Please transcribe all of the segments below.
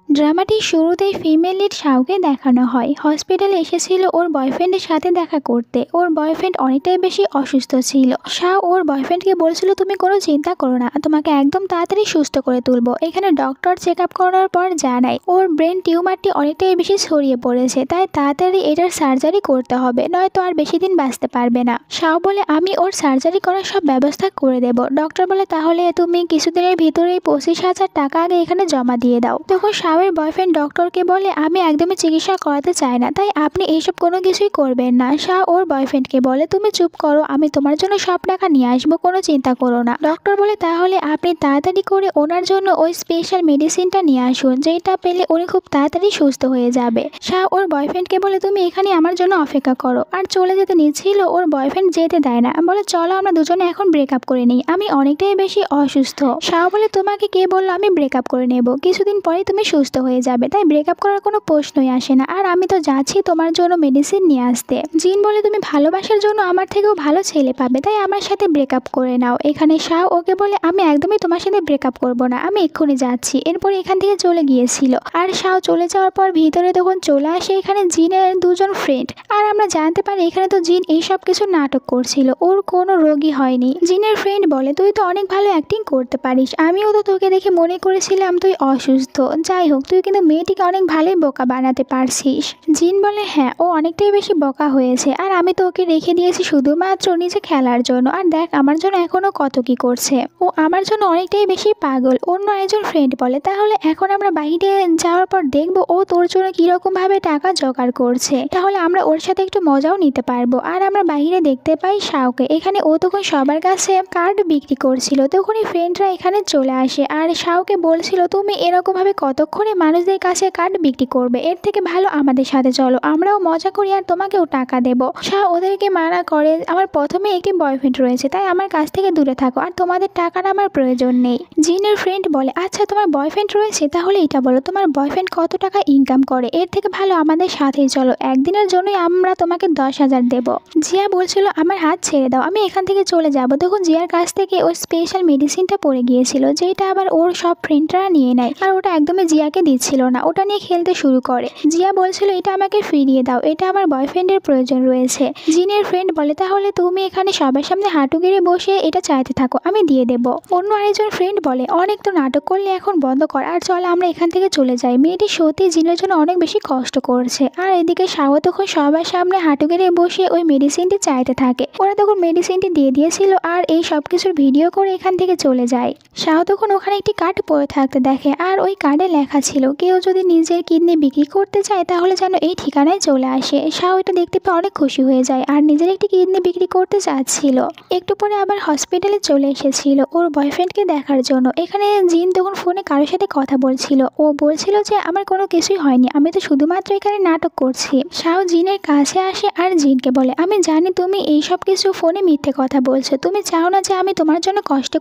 ড্রামাটির শুরুতেই female lead শাওকে দেখানো হয় হসপিটালে এসেছিল ওর বয়ফ্রেন্ডের সাথে দেখা করতে। ওর বয়ফ্রেন্ড অনেকটাই বেশি অসুস্থ ছিল। শাও ওর বয়ফ্রেন্ডকে বলছিল তুমি কোনো চিন্তা করো না, তোমাকে একদম তাড়াতাড়ি সুস্থ করে তুলবো। এখানে ডক্টর চেক আপ করার পর জানায় ওর ব্রেন টিউমারটি অনেকটাই বেশি ছড়িয়ে পড়েছে, তাই তাড়াতাড়ি এটার সার্জারি করতে হবে, নয়তো আর বেশি দিন বাঁচতে পারবে না। শাও বলে আমি ওর সার্জারি করার সব ব্যবস্থা করে দেব। ডক্টর বলে তাহলে তুমি কিছুদিনের ভিতরেই 25,000 টাকা আগে এখানে জমা দিয়ে দাও। তখন শাওয়ের বয়ফ্রেন্ড ডক্টরকে বলে আমি একদমই চিকিৎসা করাতে চাই না, তাই আপনি এইসব কোনো কিছুই করবেন না। শাও ওর বয়ফ্রেন্ডকে বলে তুমি চুপ করো, আমি তোমার জন্য সব টাকা নিয়ে আসবো, কোনো চিন্তা করো না। ডক্টর বলে তাহলে আপনি তাড়াতাড়ি করে ওনার জন্য ওই স্পেশাল মেডিসিনটা নিয়ে আসুন, যেটা পেলে উনি খুব তাড়াতাড়ি সুস্থ হয়ে যাবে। শাও ওর বয়ফ্রেন্ডকে বলে তুমি এখানে আমার জন্য অপেক্ষা করো। আর চলে যেতে নিচ্ছিল, ওর বয়ফ্রেন্ড যেতে দেয় না, বলে চলো আমরা দুজনে এখন ব্রেকআপ করে নিই, আমি অনেকটাই বেশি অসুস্থ। শাও বলে তোমাকে কে বললো আমি ব্রেকআপ করে নেব, কিছুদিন পরেই তুমি সুস্থ হয়ে যাবে, তাই ব্রেকআপ করার কোনো প্রশ্নই আসে না। আর আমি তো যাচ্ছি তোমার জন্য মেডিসিন নিয়ে আসতে। জিন বলে তুমি ভালোবাসার জন্য আমার থেকেও ভালো ছেলে পাবে, তাই আমার সাথে ব্রেকআপ করে নাও। এখানে শাও ওকে বলে আমি একদমই তোমার সাথে ব্রেকআপ করব না, আমি এক্ষুনি যাচ্ছি। এরপর এখান থেকে চলে গিয়েছিল। আর শাও চলে যাওয়ার পর ভিতরে তখন চলে আসে এখানে জিনের দুজন ফ্রেন্ড। আর আমরা জানতে পারি এখানে তো জিন এইসব কিছু নাটক করছিল, ওর কোনো রোগী হয়নি। জিনের ফ্রেন্ড বলে তুই তো অনেক ভালো অ্যাক্টিং করতে পারিস, আমিও তো তোকে দেখে মনে করেছিলাম তুই অসুস্থ, যাই হোক তুই কিন্তু মেয়েটিকে অনেক ভালোই বোকা বানাতে পারছিস। জিন বলে হ্যাঁ, ও অনেকটাই বেশি বোকা হয়েছে, আর আমি তো ওকে রেখে দিয়েছি শুধুমাত্র নিজে খেলার জন্য, আর দেখ আমার জন্য এখনো কত কি করছে, ও আমার জন্য অনেকটাই বেশি পাগল। অন্য একজন ফ্রেন্ড বলে তাহলে এখন আমরা বাইরে যাওয়ার পর দেখবো ও তোর জন্য কিরকম ভাবে টাকা জোগাড় করছে, তাহলে আমরা ওর সাথে একটু মজাও নিতে পারবো। আর আমরা বাইরে দেখতে পাই শাওকে, এখানে ও তখন সবার কাছে কার্ড বিক্রি করছিল। তখনই ফ্রেন্ডরা এখানে চলে আসে আর শাওকে বলছিল তুমি এরকম ভাবে কতক্ষণে মানুষদের কাছে কার্ড বিক্রি করবে, এর থেকে ভালো আমাদের সাথে চলো, আমরাও মজা করি আর তোমাকেও টাকা দেবো। শাও ওদেরকে মানা করে আমার প্রথমে একটি বয়ফ্রেন্ড রয়েছে, তাই আমার কাছ থেকে দূরে থাকো, আর তোমাদের টাকার আমার প্রয়োজন নেই। জিনের ফ্রেন্ড বলে আচ্ছা তোমার বয়ফ্রেন্ড রয়েছে, তাহলে এটা বলো তোমার বয়ফ্রেন্ড কত টাকা ইনকাম করে, এর থেকে ভালো আমাদের সাথেই চলো, একদিনের জন্যই আমরা তোমাকে 10,000 দেবো। জিয়া বলছিল আমার হাত ছেড়ে দাও, আমি এখান থেকে চলে যাব। তখন জিয়ার কাছ থেকে ওই স্পেশাল মেডিসিনটা পড়ে গিয়েছিল, যেটা আবার ওর সব ফ্রেন্ডরা নিয়ে নেয়, আর ওটা একদমই জিয়াকে দিচ্ছিল না, ওটা নিয়ে খেলতে শুরু করে। জিয়া বলছিল এটা আমাকে ফিরিয়ে দাও, এটা আমার বয়ফ্রেন্ডের প্রয়োজন রয়েছে। জিনের ফ্রেন্ড বলে তাহলে তুমি এখানে সবার সামনে হাঁটু গেড়ে বসে এটা চাইতে থাকো, আমি দিয়ে দেবো। অন্য আরেকজন ফ্রেন্ড বলে অনেক তো নাটক করলে এখন বন্ধ কর, আর চল আমরা এখান থেকে চলে যাই, মেয়েটি সত্যি জিনের জন্য অনেক বেশি কষ্ট করছে। আর এদিকে শাও তখন সবার সামনে হাঁটু গেড়ে বসে ওই মেডিসিনটি চাইতে থাকে। ওরা তখন মেডিসিনটি দিয়ে দিয়েছিল আর এই সব কিছুর ভিডিও করে এখান থেকে চলে যায়। শাও তখন ওখানে একটি কার্ড পড়ে থাকতে দেখে, আর ওই কার্ডে লেখা ছিল কেউ যদি নিজের কিডনি বিক্রি করতে চায় তাহলে যেন এই ঠিকানায় চলে আসে। শাও এটা দেখতে পেয়ে অনেক খুশি হয়ে যায় আর নিজের একটি কিডনি বিক্রি করতে চাচ্ছিল। একটু পরে আবার হসপিটালে চলে এসেছিল ওর বয়ফ্রেন্ডকে দেখার জন্য। এখানে জিন তখন ফোনে কারোর সাথে কথা বলছিল, ও বলছিল যে আমার কোনো কিছুই হয়নি, আমি তো শুধুমাত্র এখানে নাটক করছি। শাও জিনের কাছে আসে আর জিনকে বলে আমি জানি তুমি এইসব কিছু ফোনে মিথ্যে কথা বলছো, তুমি চাও না যে আমি তোমার জন্য কষ্ট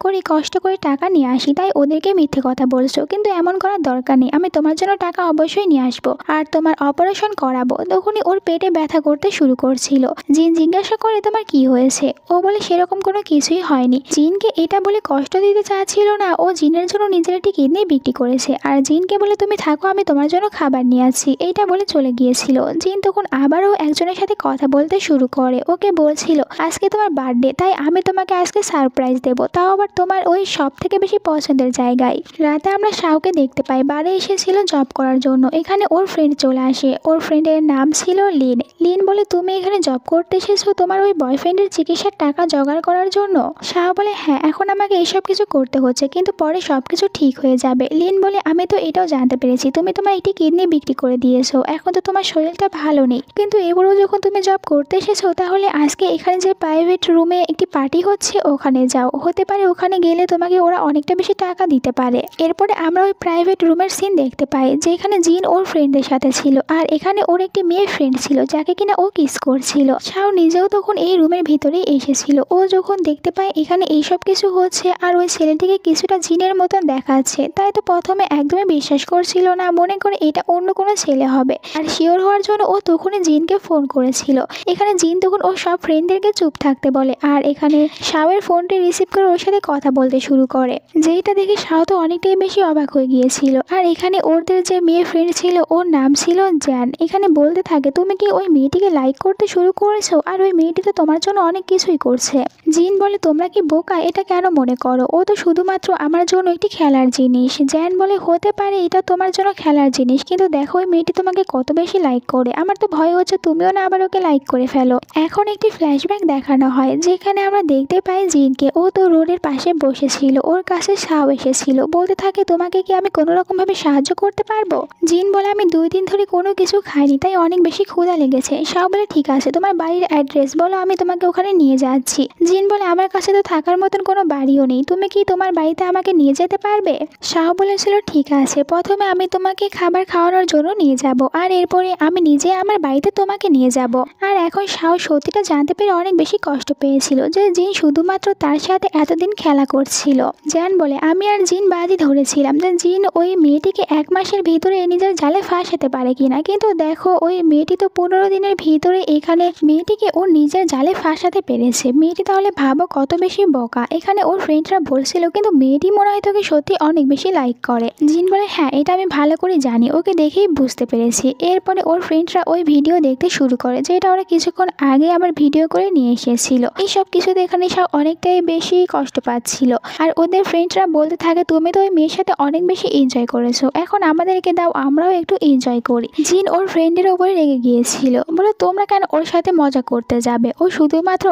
করে টাকা নিয়ে আসি, তাই ওদেরকে মিথ্যে কথা বলছো, কিন্তু এমন করার দরকার নেই, আমি তোমার জন্য টাকা অবশ্যই নিয়ে আসবো আর তোমার অপারেশন করাবো। তখনই ওর পেটে ব্যথা করতে শুরু করছিল। জিন জিজ্ঞাসা করে তোমার কি হয়েছে, ও বলে সেরকম কোনো কিছুই হয়নি। জিনকে এটা বলে কষ্ট দিতে চাচ্ছিল না, ও জিনের জন্য নিজের একটি কিডনি বিক্রি করেছে। আর জিনকে বলে তুমি থাকো, আমি তোমার জন্য খাবার নিয়ে আসছি, এইটা বলে চলে গিয়েছিল। জিন তখন আবারও একজনের সাথে কথা বলতে শুরু করে, ওকে বলছিল আজকে তোমার বার্থডে, তাই আমি তোমাকে আজকে সারপ্রাইজ দেবো, তাও আবার তোমার ওই সব থেকে বেশি পছন্দের জায়গায়। রাতে আমরা শাওকে দেখতে পাই বাড়ি এসেছিল জব করার জন্য। এখানে ওর ফ্রেন্ড চলে আসে, ওর ফ্রেন্ডের নাম ছিল লিন। লিন বলে তুমি এখানে জব করতে এসেছো তোমার ওই বয়ফ্রেন্ডের চিকিৎসার টাকা জোগাড় করার জন্য। শাও বলে হ্যাঁ, এখন আমাকে এইসব কিছু করতে হচ্ছে, কিন্তু পরে সব কিছু ঠিক হয়ে যাবে। লিন বলে আমি তো এটাও জানতে পেরেছি তুমি তোমার একটি কিডনি বিক্রি করে দিয়েছো, এখন তো তোমার শরীরটা ভালো নেই, কিন্তু এবারও যখন তুমি জব করতে এসেছো তাহলে আজকে এখানে যে প্রাইভেট রুমে একটি পার্টি হচ্ছে ওখানে যাও, হতে পারে ওখানে গেলে তোমাকে ওরা অনেকটা বেশি টাকা দিতে পারে। এরপরে আমরা ওই প্রাইভেট রুমের সিন দেখতে পাই, যেখানে জিন ওর ফ্রেন্ডের সাথে ছিল, আর এখানে ওর একটি মেয়ে ফ্রেন্ড ছিল যাকে কিনা ও কিস করছিল। শাও নিজেও তখন এই রুমের ভিতরেই এসেছিল। ও যখন দেখতে পায় এখানে এইসব কিছু হচ্ছে আর ওই ছেলেটিকে কিছুটা জিনের মতন দেখাচ্ছে, তাই তো প্রথমে একদমই বিশ্বাস করছিল না, মনে করে এটা অন্য কোনো ছেলে হবে। আর শিওর হওয়ার জন্য ও তখনই জিনকে ফোন করেছিল। এখানে জিন তখন ওর সব ফ্রেন্ডদেরকে চুপ থাকতে বলে, আর এখানে শাওয়ের ফোনটি রিসিভ করে ওর সাথে কথা বলতে শুরু করে, যেটা দেখে শাও তো অনেকটাই বেশি অবাক হয়ে গিয়েছিল। আর এখানে ওদের যে মেয়ে ফ্রেন্ড ছিল ওর নাম ছিল জ্যান। এখানে বলতে থাকে তুমি কি ওই মেয়েটিকে লাইক করতে শুরু করেছো? আর ওই মেয়েটি তো তোমার জন্য অনেক কিছুই করছে। জিন বলে তোমরা কি বোকা? এটা কেন মনে করো? ও তো শুধুমাত্র আমার জন্য একটি খেলার জিনিস। জ্যান বলে হতে পারে এটা তোমার জন্য খেলার জিনিস, কিন্তু দেখো ওই মেয়েটি তোমাকে কত বেশি লাইক করে। আমার তো ভয় হচ্ছে তুমিও না আবার ওকে লাইক করে ফেলো। এখন একটি ফ্ল্যাশব্যাক দেখানো হয় যেখানে আমরা দেখতে পাই জিনকে। ও তো রোডের পাশে বসেছিল, ওর কাছে শাও এসেছিল। বলতে থাকে তোমাকে কি আমি কোনো রকম ভাবে সাহায্য করতে পারবো? জিন বলে আমি 2 দিন ধরে কোনো কিছু খাইনি, তাই অনেক বেশি ক্ষুধা লেগেছে। শাও বলে ঠিক আছে তোমার বাড়ির অ্যাড্রেস বলো, আমি তোমাকে ওখানে নিয়ে যাচ্ছি। জিন বলে আমার কাছে তো থাকার মতন কোনো বাড়িও নেই, তুমি কি তোমার বাড়িতে আমাকে নিয়ে যেতে পারবে? শাও বলেছিল ঠিক আছে, প্রথমে আমি তোমাকে খাবার খাওয়ানোর জন্য নিয়ে যাব, আর এরপরে আমি নিজে আমার বাড়িতে তোমাকে নিয়ে যাব। আর এখন শাও সত্যিটা জানতে পেরে অনেক বেশি কষ্ট পেয়েছিল যে জিন শুধুমাত্র তার সাথে এতদিন খেলা করছিল। জ্যান বলে আমি আর জিন বাজি ধরেছিলাম যে জিন ওই মেয়েটিকে 1 মাসের ভিতরে নিজের জালে ফাঁসাতে পারে কিনা, কিন্তু দেখো ওই মেয়েটি তো 15 দিনের ভিতরে এখানে মেয়েটিকে ওর নিজের জালে ফাঁসাতে পেরেছে। মেয়েটি তাহলে ভাবো কত বেশি বোকা। এখানে ওর ফ্রেন্ডরা বলছিল কিন্তু মেয়েটি মনে হয় তোকে সত্যি অনেক বেশি লাইক করে। জিন বলে হ্যাঁ এটা আমি ভালো করে জানি, ওকে দেখেই বুঝতে পেরেছি। এরপরে ওর ফ্রেন্ডরা ওই ভিডিও দেখতে শুরু করে যেটা ওরা কিছুক্ষণ আগে আবার ভিডিও করে নিয়ে এসেছিল। এইসব কিছুতে এখানে সব অনেকটাই বেশি কষ্ট পাচ্ছিল। আর ওদের ফ্রেন্ডরা বলতে থাকে তুমি তো ওই মেয়ের সাথে অনেক বেশি এনজয় করেছো, এখন আমাদেরকে দাও আমরাও একটু এনজয় করি। জিন ওর ফ্রেন্ডের উপরে রেগে গিয়েছিল, বলে তোমরা কেন ওর সাথে মজা করতে যাবে? ও শুধুমাত্র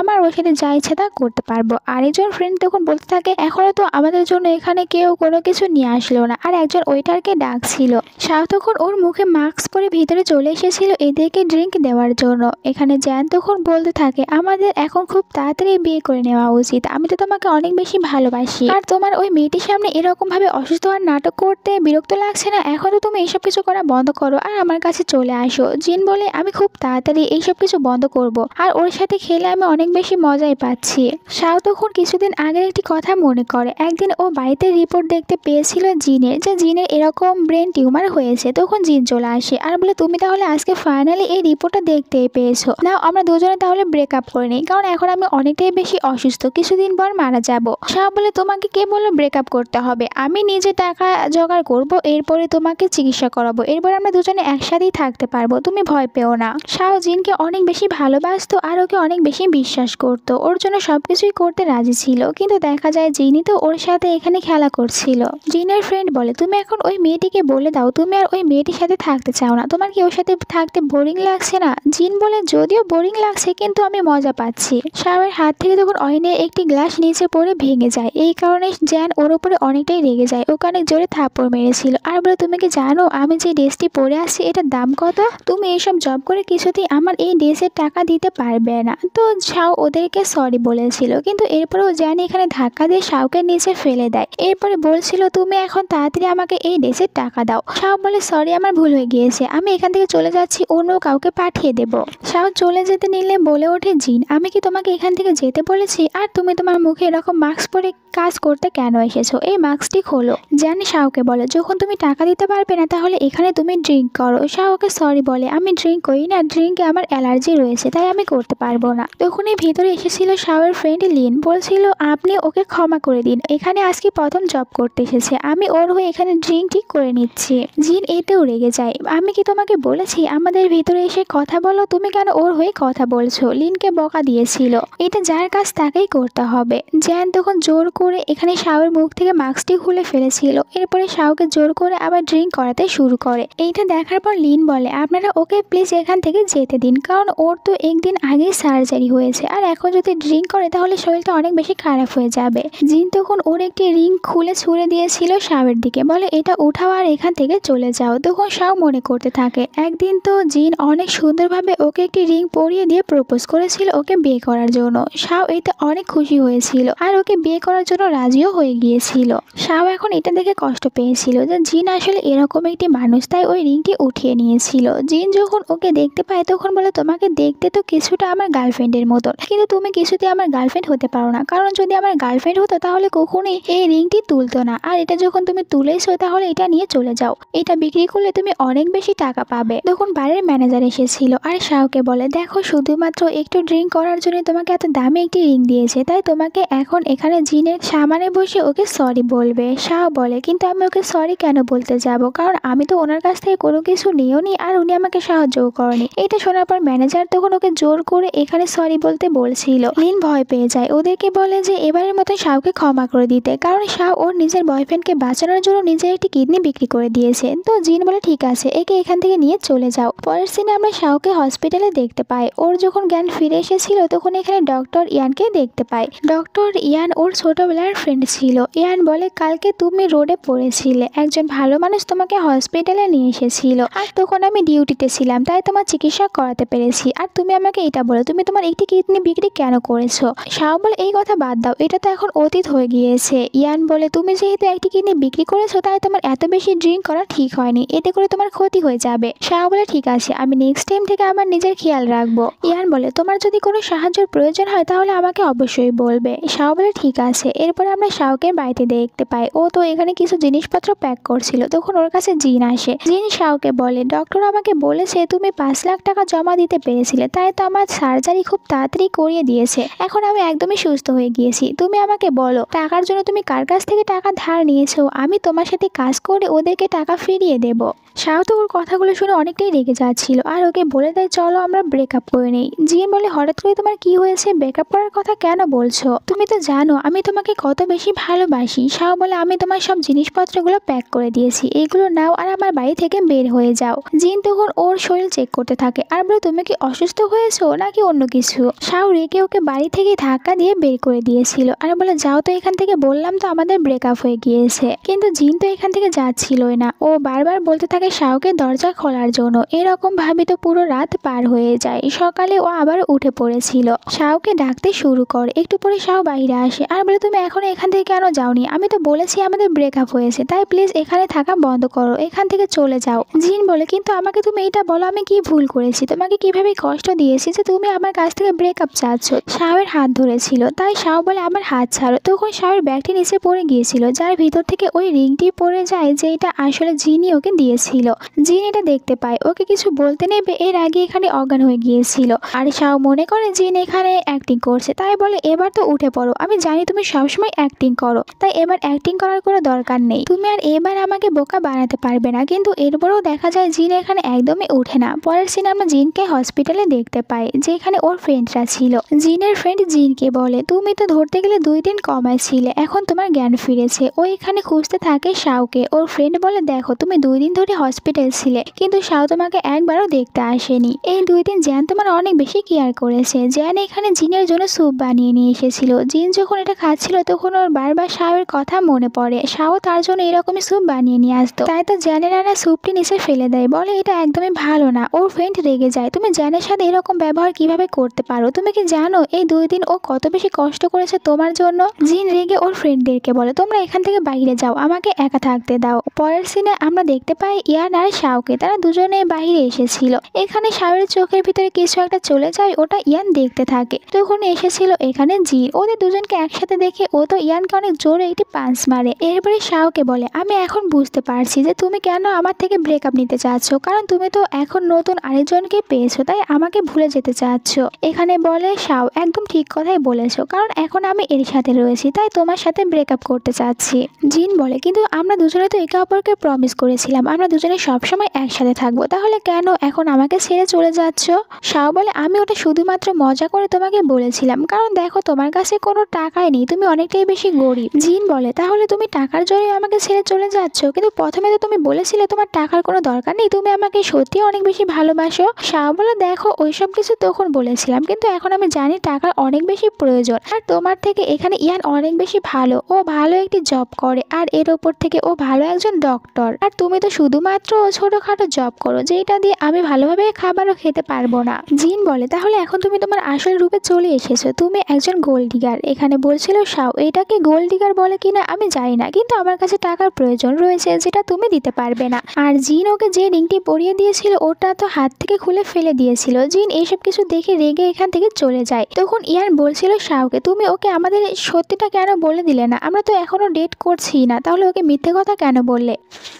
আমার ওর সাথে যা ইচ্ছে তা করতে পারবো। আরেকজন ফ্রেন্ড তখন বলতে থাকে এখনো তো আমাদের জন্য এখানে কেউ কোনো কিছু নিয়ে আসলো না, আর একজন ওয়েটারকে ডাকছিল। শাও তখন ওর মুখে মাস্ক পরে ভিতরে চলে এসেছিল এদেরকে ড্রিঙ্ক দেওয়ার জন্য। এখানে জ্যান তখন বলতে থাকে আমাদের এখন খুব তাড়াতাড়ি বিয়ে করে নেওয়া উচিত, আমি তো তোমাকে অনেক বেশি ভালোবাসি, আর তোমার ওই মেয়েটির সামনে এরকম ভাবে অসুস্থ হওয়ার নাটক করতে বিরক্ত লাগছে না? এখন তো তুমি এইসব কিছু করা বন্ধ করো আর আমার কাছে চলে আসো। জিন বলে আমি খুব তাড়াতাড়ি এইসব কিছু বন্ধ করব, আর ওর সাথে খেলে আমি অনেক বেশি মজাই পাচ্ছি। শাও তখন কিছুদিন আগের একটি কথা মনে করে। একদিন ও বাড়িতে রিপোর্ট দেখতে পেয়েছিল জিনের যে জিনের এরকম ব্রেন টিউমার হয়েছে। তখন জিন চলে আসে আর বলে তুমি তাহলে আজকে ফাইনালি এই রিপোর্টটা দেখতেই পেয়েছো, না আমরা দুজনে তাহলে ব্রেকআপ করে নিই, কারণ এখন আমি অনেকটাই বেশি অসুস্থ, কিছুদিন পর মারা যাব। শাও বলে তোমাকে কে বললো ব্রেকআপ করতে হবে? আমি নিজে টাকা জোগাড় করব, এরপরে তোমাকে চিকিৎসা করাবো, এরপর আমরা দুজনে একসাথেই থাকতে পারবো, তুমি ভয় পেও না। শাও জিনকে অনেক বেশি ভালোবাসতো আর ওকে অনেক বেশি বিশ্বাস করতো, ওর জন্য সবকিছুই করতে রাজি ছিল। কিন্তু দেখা যায় জিনই তো ওর সাথে এখানে খেলা করছিল। জিনের ফ্রেন্ড বলে তুমি এখন ওই মেয়েটিকে বলে দাও তুমি আর ওই মেয়েটির সাথে থাকতে চাও না, তোমার কি ওর সাথে থাকতে বোরিং লাগছে না? জিন বলে যদিও বোরিং লাগছে কিন্তু আমি মজা পাচ্ছি। শাওয়ের হাত থেকে তখন অয়নের একটি গ্লাস নিচে পড়ে ভেঙে যায়, এই কারণে জ্যান ওর উপরে অনেকটাই রেগে যায়, ওকে অনেক জোরে থাপ্পড় মেরেছিল। আর বলে তুমি কি জানো আমি যে ড্রেসটি পরে আসছি এটার দাম কত? তুমি এইসব জব করে কিছুতেই আমার এই ড্রেসের টাকা দিতে পারবে না। তো শাও ওদেরকে সরি বলেছিল, কিন্তু এরপরেও জ্যান এখানে ধাক্কা দিয়ে শাওকে নিচে ফেলে দেয়। এরপরে বলছিল তুমি এখন তাড়াতাড়ি আমাকে এই ড্রেসের টাকা দাও। শাও বলে সরি আমার ভুল হয়ে গিয়েছে, আমি এখান থেকে চলে যাচ্ছি, অন্য কাউকে পাঠিয়ে দেব। শাও চলে যেতে নিলে বলে ওঠে জিন আমি কি তোমাকে এখান থেকে যেতে বলেছি? আর তুমি তোমার মুখে এরকম মাস্ক পরে কাজ করতে কেন এসেছো? এই মাস্কটি খোলো। জ্যান শাওকে বলে যখন তুমি টাকা দিতে পারবে না তাহলে এখানে তুমি ড্রিঙ্ক করো। শাও ওকে সরি বলে আমি ড্রিঙ্ক করি না, ড্রিঙ্কে আমার অ্যালার্জি রয়েছে তাই আমি করতে পারবো না। তখনই ভিতরে এসেছিল শাওয়ের ফ্রেন্ড লিন, বলছিল আপনি ওকে ক্ষমা করে দিন, এখানে আজকে প্রথম জব করতে এসেছে, আমি ওর হয়ে এখানে ড্রিঙ্ক ঠিক করে নিচ্ছি। জিন এতেও রেগে যায়, আমি কি তোমাকে বলেছি আমাদের ভিতরে এসে কথা বলো, তুমি কেন ওর হয়ে কথা বলছো? লিনকে বকা দিয়েছিল, এটা যার কাজ তাকেই করতে হবে। জ্যান তখন জোর করে এখানে শাওয়ের মুখ থেকে মাস্কটি খুলে ফেলেছিল, এরপরে শাওকে জোর করে আবার ড্রিঙ্ক করাতে শুরু করে। এইটা দেখার পর লিন বলে আপনারা ওকে প্লিজ এখান থেকে যেতে দিন, কারণ ওর তো একদিন আগেই সার্জারি হয়েছে, আর এখন যদি ড্রিঙ্ক করে তাহলে শরীরটা অনেক বেশি খারাপ হয়ে যাবে। জিন তখন ওর একটি রিং খুলে ছুঁড়ে দিয়েছিল শাওয়ের দিকে, বলে এটা উঠাও আর এখান থেকে চলে যাও। তখন শাও মনে করতে থাকে একদিন তো জিন অনেক সুন্দরভাবে ওকে একটি রিং পরিয়ে দিয়ে প্রপোজ করেছিল ওকে বিয়ে করার জন্য। শাও এতে অনেক খুশি হয়েছিল আর ওকে বিয়ে করার জন্য রাজিও হয়ে গিয়েছিল। শাও এখন এটা দেখে কষ্ট পেয়েছিল যে জিন আসলে এরকম একটি মানুষ, তাই ওই রিংটি উঠিয়ে নিয়েছিল। জিন যখন ওকে দেখতে পায় তখন বলে তোমাকে দেখতে তো কিছুটা আমার গার্লফ্রেন্ডের মতন, কিন্তু তুমি কিছুতে আমার গার্লফ্রেন্ড হতে পারো না, কারণ যদি আমার গার্লফ্রেন্ড হতো তাহলে কখনোই এই রিংটি তুলতো না, আর এটা যখন তুমি তুলেছো তাহলে এটা নিয়ে চলে যাও, এটা বিক্রি করলে তুমি অনেক বেশি টাকা পাবে। তখন বারের ম্যানেজার এসেছিল আর শাওকে বলে দেখো শুধুমাত্র একটু ড্রিঙ্ক করার জন্য তোমাকে এত দামি একটি রিং দিয়েছে, তাই তোমাকে এখন এখানে জিনের সামনে বসে ওকে সরি বলবে। শাহ বলে কিন্তু আমি ওকে সরি কেন বলতে যাব, কারণ আমি তো ওনার কাছ থেকে কোনো কিছু নিইওনি আর উনি আমাকে সাহায্যও করেনি। এটা শোনার পর ম্যানেজার তখন ওকে জোর করে এখানে সরি বলতে বলছিল। লিন ভয় পেয়ে যায়, ওদেরকে বলে যে এবারের মতো শাহকে ক্ষমা করে দিতে, কারণ শাহ ওর নিজের বয়ফ্রেন্ডকে বাঁচানোর জন্য নিজের একটি কিডনি বিক্রি করে দিয়েছে। তো জিন বলে ঠিক আছে, একে এখান থেকে নিয়ে চলে যাও। পরের সিনে আমরা শাহকে হসপিটালে দেখতে পাই। ওর যখন জ্ঞান ফিরে এসেছিল তখন এখানে ডক্টর ইয়ানকে দেখতে পাই। ডক্টর ইয়ান ওর ছোটবেলার ফ্রেন্ড ছিল। ইয়ান বলে কালকে তুমি রোডে পড়েছিলে, একজন ভালো মানুষ তোমাকে হসপিটালে নিয়ে এসেছিল, আর তখন আমি ডিউটিতে ছিলাম, তাই তোমার চিকিৎসা করাতে পেরেছি। আর তুমি আমাকে এটা বলো, তুমি তোমার একটি কিডনি বিক্রি কেন করেছো? শাহ বলে এই কথা বাদ দাও, এটা তো এখন অতীত হয়ে গিয়েছে। ইয়ান বলে তুমি যেহেতু একটি কিডনি বিক্রি করেছো তাই তোমার এত বেশি ড্রিঙ্ক করা ঠিক হয়নি, এতে করে তোমার ক্ষতি হয়ে যাবে। শাহ বলে ঠিক আছে, আমি নেক্সট টাইম থেকে আমার নিজের খেয়াল রাখবো। ইয়ান বলে তোমার যদি কোনো সাহায্যের প্রয়োজন হয় তাহলে আমাকে অবশ্যই বলবে। শাহ বলে ঠিক আছে। এরপরে আমরা শাহকে বাড়িতে দেখতে পাই। ও তো এখানে কিছু জিনিসপত্র প্যাক করছিল, তখন ওর কাছে জিন আসে। জিন শাহকে বলে ডক্টর আমাকে বলেছে তুমি 5 লাখ টাকা জমা দিতে পেরেছিলে, তাই তো আমার সার্জারি খুব তাড়াতাড়ি করিয়ে দিয়েছে, এখন আমি একদমই সুস্থ হয়ে গিয়েছি। তুমি আমাকে বলো টাকার জন্য তুমি কার কাছ থেকে টাকা ধার নিয়েছো, আমি তোমার সাথে কাজ করে ওদেরকে টাকা ফিরিয়ে দেব। শাহ তো ওর কথাগুলো শুনে অনেকটাই রেগে যাচ্ছিল আর ওকে বলে দেয় চলো আমরা ব্রেকআপ করে নেই। জিন বলে হঠাৎ করে তোমার কি হয়েছে, ব্রেকআপ করার কথা কেন বলছো? তুমি তো জানো আমি তোমাকে কত বেশি ভালোবাসি। শাহ বলে আমি তোমার সব জিনিসপত্রগুলো প্যাক করে দিয়েছি, এইগুলো নাও আর আমার বাড়ি থেকে বের হয়ে যাও। জিন তখন ওর শরীর চেক করতে থাকে আর বলে তুমি কি অসুস্থ হয়েছো নাকি অন্য কিছু? শাহ রেগে ওকে বাড়ি থেকে ধাক্কা দিয়ে বের করে দিয়েছিল আর বলে যাও তো এখান থেকে, বললাম তো আমাদের ব্রেকআপ হয়ে গিয়েছে। কিন্তু জিন তো এখান থেকে যাচ্ছিলই না, ও বারবার বলতে থাকে শাহকে দরজা খোলার জন্য। এরকম ভাবে তো পুরো রাত পার হয়ে যায়। সকালে ও আবার উঠে পড়েছিল, শাহকে ডাকতে শুরু করে। একটু পরে শাহ বাইরে আসে আর বলে তুমি এখন এখান থেকে কেন যাওনি? আমি তো বলেছি আমাদের ব্রেকআপ হয়েছে, তাই প্লিজ এখানে থাকা বন্ধ করো, এখান থেকে চলে যাও। জিন বলে কিন্তু আমাকে তুমি এটা বলো আমি কি ভুল করেছি, তোমাকে কিভাবে কষ্ট দিয়েছি যে তুমি আমার কাছ থেকে ব্রেকআপ চাচ্ছ? শাহের হাত ধরেছিল, তাই শাহ বলে আমার হাত ছাড়ো। তখন শাহের ব্যাগটি নিচে পড়ে গিয়েছিল, যার ভিতর থেকে ওই রিংটি পড়ে যায়, যে এটা আসলে জিনই ওকে দিয়েছিল। জিন এটা দেখতে পায়, ওকে কিছু বলতে নেবে এর আগে এখানে অজ্ঞান হয়ে গিয়েছিল। আর শাহ মনে করে জিন এখানে অ্যাক্টিং করছে, তাই বলে এবার তো উঠে পড়ো, আমি জানি তুমি সবসময় অ্যাক্টিং করো, তাই এবার অ্যাক্টিং করার কোনো দরকার নেই, তুমি আর এবার আমাকে বোকা বানাতে পারবে না। কিন্তু এরপরেও দেখা যায় জিন এখানে একদমই উঠে না। পরের সিনে আমরা জিনকে হসপিটালে দেখতে পাই, যেখানে ওর ফ্রেন্ডরা ছিল। জিনের ফ্রেন্ড জিনকে বলে তুমি তো ধরতে গেলে 2 দিন কমায় ছিলে, এখন তোমার জ্ঞান ফিরেছে। ও এখানে খুঁজতে থাকে শাহকে। ওর ফ্রেন্ড বলে দেখো তুমি 2 দিন ধরে হসপিটাল ছিলে, কিন্তু শাহ তোমাকে একবারও দেখতে আসেনি। এই 2 দিন জ্যান তোমার অনেক বেশি কেয়ার করেছে। জ্যান এখানে জিনের জন্য স্যুপ বানিয়ে নিয়ে এসেছিল। জিন যখন এটা খাচ্ছিল তখন ওর বারবার শাহের কথা মনে পড়ে। শাহ তার জন্য এরকমই স্যুপ বানিয়ে নিয়ে আসতো, তাই তো জ্যানের আনা স্যুপটি নিচে ফেলে দেয়, বলে এটা একদমই ভালো না। ওর ফ্রেন্ড রেগে যায়, তুমি জ্যানের সাথে এরকম ব্যবহার কিভাবে করতে পারো? তুমি কি জানো এই 2 দিন ও কত বেশি কষ্ট করেছে তোমার জন্য? জিন রেগে ওর ফ্রেন্ডদেরকে বলে তোমরা এখান থেকে বাইরে যাও, আমাকে একা থাকতে দাও। পরের সিনে আমরা দেখতে পাই ইয়ান আর শাহকে, তারা দুজনে বাইরে এসেছিল। এখানে শাহের চোখের ভিতরে কিছু একটা চলে যায়, ওটা ইয়ান দেখতে থাকে। তখন এসেছিল এখানে জিন, ওদের দুজনকে একসাথে দেখে ও তো ইয়ানকে অনেক জোরে একটি পাঞ্চ মারে। এরপরে শাহকে বলে আমি এখন বুঝতে পারছি যে তুমি কেন আমার থেকে ব্রেকআপ নিতে চাচ্ছ, কারণ তুমি তো এখন নতুন আরেকজনকে পেয়েছো, তাই আমাকে ভুলে যেতে চাচ্ছ। এখানে বলে শাহ একদম ঠিক কথাই বলেছো, কারণ এখন আমি এর সাথে রয়েছি, তাই তোমার সাথে ব্রেকআপ করতে চাচ্ছি। জিন বলে কিন্তু আমরা দুজনে তো একে অপরকে প্রমিস করেছিলাম আমরা দুজনে সবসময় একসাথে থাকবো, তাহলে কেন এখন আমাকে ছেড়ে চলে যাচ্ছ? শাহ বলে আমি ওটা শুধুমাত্র মজা করে তোমাকে বলেছিলাম, কারণ দেখো তোমার কাছে কোনো টাকাই নেই, তুমি অনেকটাই বেশি গরিব। জিন বলে তাহলে তুমি টাকার জন্যই আমাকে ছেড়ে চলে যাচ্ছ? কিন্তু প্রথমে তো তুমি বলেছিলে তোমার টাকার কোনো দরকার নেই, তুমি আমাকে সত্যি অনেক বেশি ভালোবাসো। শাহ বলে দেখো ওইসব কিছু তখন বলেছিলাম, কিন্তু এখন আমি জানি টাকার অনেক বেশি প্রয়োজন, আর তোমার থেকে এখানে ইয়ান অনেক বেশি ভালো, ও ভালো একটি জব করে, আর এর ওপর থেকে ও ভালো একজন ডক্টর, আর তুমি তো শুধুমাত্র ছোটখাটো জব করো, যেটা দিয়ে আমি ভালোভাবে খাবারও খেতে পারবো না। জিন বলে তাহলে এখন তুমি তোমার আসল রূপে চলে এসেছো, তুমি একজন গোল্ড ডিগার। এখানে বলছিল শাহ এটাকে গোল্ড ডিগার বলে কিনা আমি জানি না, কিন্তু আমার কাছে টাকার প্রয়োজন রয়েছে যেটা তুমি দিতে পারবে না। আর জিন ওকে যে রিংটি পরিয়ে দিয়েছিল ওটা তো হাত থেকে খুলে ফেলে দিয়েছিল। জিন এইসব কিছু দেখে রেগে এখান থেকে চলে যায়। তখন ইয়ান বলছিল শাহকে তুমি ওকে আমাদের সত্যিটা কেন বলে দিলে না, আমরা তো এখনো ডেট করছি না, তাহলে ওকে মিথ্যে কথা কেন বললে?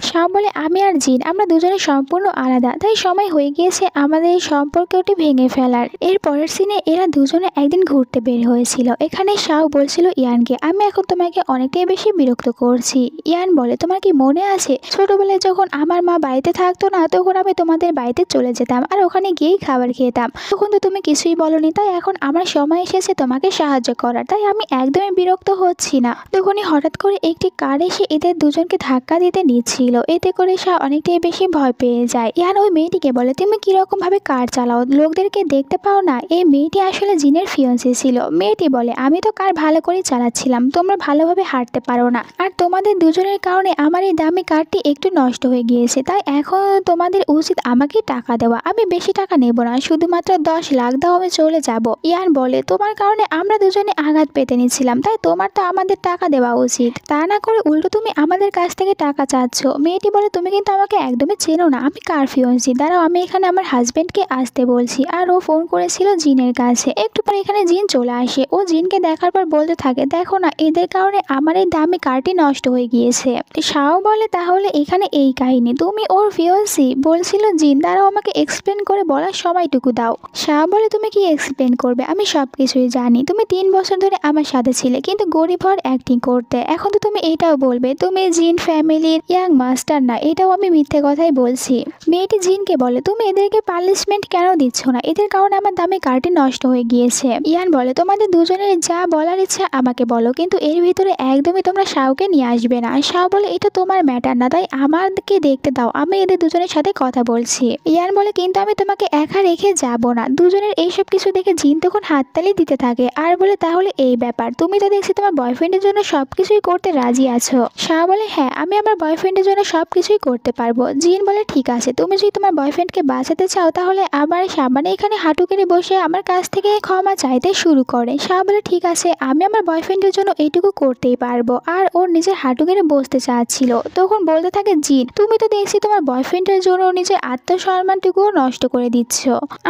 শাহ বলে আমি আর জিন আমরা দুজনে সম্পূর্ণ আলাদা, তাই সময় হয়ে গিয়েছে আমাদের এই সম্পর্কটি ভেঙে ফেলার। এর পরের সিনে এরা দুজনে একদিন ঘুরতে বের হয়েছিল। এখানে শাহ বলছিল ইয়ানকে, আমি এখন তোমাকে অনেকটাই বেশি বিরক্ত করছি। ইয়ান বলে, তোমার কি মনে আছে ছোটবেলায় যখন আমার মা বাড়িতে থাকতো না, তখন আমি তোমাদের বাড়িতে চলে যেতাম আর ওখানে গিয়েই খাবার খেতাম, তখন তো তুমি কিছুই বলনি। তাই এখন আমার সময় এসেছে তোমাকে সাহায্য করার, তাই আমি একদমই বিরক্ত হচ্ছি না। তখনই হঠাৎ করে একটি কার এসে এদের দুজনকে ধাক্কা দিতে নিচ্ছিল, এতে করে সে অনেকটাই বেশি ভয় পেয়ে যায়। ইয়ান ওই মেয়েটিকে বলে, তুমি কিরকম ভাবে কার চালাও, লোকদেরকে দেখতে পাও না? এই মেয়েটি আসলে জিনের ফিয়ন্সি ছিল। মেয়েটি বলে, আমি তো কার ভালো করে চালাচ্ছিলাম, তোমরা ভালোভাবে হাঁটতে পারো না, আর তোমাদের দুজনের কারণে আমার এই দামি কারটি একটু নষ্ট হয়ে গিয়েছে, তাই এখন তোমাদের উচিত আমাকে টাকা দেওয়া। আমি বেশি টাকা নেব না, শুধুমাত্র 10 লাখ দাও, আমি চলে যাব। ইয়ান বলে, তোমার কারণে আমরা দুজনে আঘাত পেতে নিচ্ছিলাম, তাই তোমার তো আমাদের টাকা দেওয়া উচিত, তা না করে উল্টো তুমি আমাদের কাছ থেকে টাকা চাচ্ছ। মেয়েটি বলে, তুমি কিন্তু আমাকে একদমই চেনো না, আমি কার ফিয়ন্সি, দাঁড়াও আমি এখানে আমার হাজবেন্ডকে আসতে বলছি। আর ও ফোন করেছিল জিনের কাছে। একটু পরে এখানে জিন চলে আসে, ও জিনকে দেখার পর বলতে থাকে, দেখো না এদের কারণে আমার এই দামি কারটি নষ্ট হয়ে গিয়েছে। শাও বলে, তাহলে এখানে এই কাহিনী, তুমি ওর ফিয়ন্সি? বলছিল জিন, দাঁড়াও আমাকে এক্সপ্লেন করে বলার সময়টুকু দাও। শাও বলে, তুমি কি এক্সপ্লেন করবে, আমি সবকিছুই জানি, তুমি 3 বছর ধরে আমার সাথে ছিলে কিন্তু গরিব হওয়ার অ্যাক্টিং করতে, এখন তো তুমি এটাও বলবে তুমি জিন ফ্যামিলির ইয়াং মাস্টার না? এটাও আমি মিথ্যে কথাই বলছি। মেয়েটি জিনকে বলে, তুমি এদেরকে পানিশমেন্ট কেন দিচ্ছ না, এদের কারণে আমার দামি কারটি নষ্ট হয়ে গিয়েছে। ইয়ান বলে, তোমাদের দুজনের যা বলার ইচ্ছা আমাকে বলো, কিন্তু এর ভিতরে একদমই তোমরা শাওকে নিয়ে আসবে না। শাও বলে, এটা তোমার ম্যাটার না, তাই আমাকে দেখতে দাও, আমি এদের দুজনের সাথে কথা বলছি। ইয়ান বলে, কিন্তু আমি তোমাকে একা রেখে যাব না। দুজনের এইসব কিছু দেখে জিন তখন হাততালি দিতে থাকে আর বলে, তাহলে এই ব্যাপার, তুমি তো দেখছি তোমার বয়ফ্রেন্ডের জন্য সবকিছুই করতে রাজি আছো। শাও বলে, হ্যাঁ আমি আমার বয়ফ্রেন্ডের জন্য সবকিছুই করতে পারবো। জিন বলে, ঠিক আছে, তুমি যদি তোমার বয়ফ্রেন্ডকে বাঁচাতে চাও তাহলে আবার সামনে এখানে হাঁটু কেড়ে বসে আমার কাছ থেকে ক্ষমা চাইতে শুরু করে। শাও বলে, ঠিক আছে, আমি আমার বয়ফ্রেন্ডের জন্য এইটুকু করতেই পারবো। আর ওর নিজের হাঁটু কেড়ে বসতে চাচ্ছিল, তখন বলতে থাকে জিন, তুমি তো দেখছি তোমার বয়ফ্রেন্ডের জন্য নিজের আত্মসম্মানটুকুও নষ্ট করে দিচ্ছ।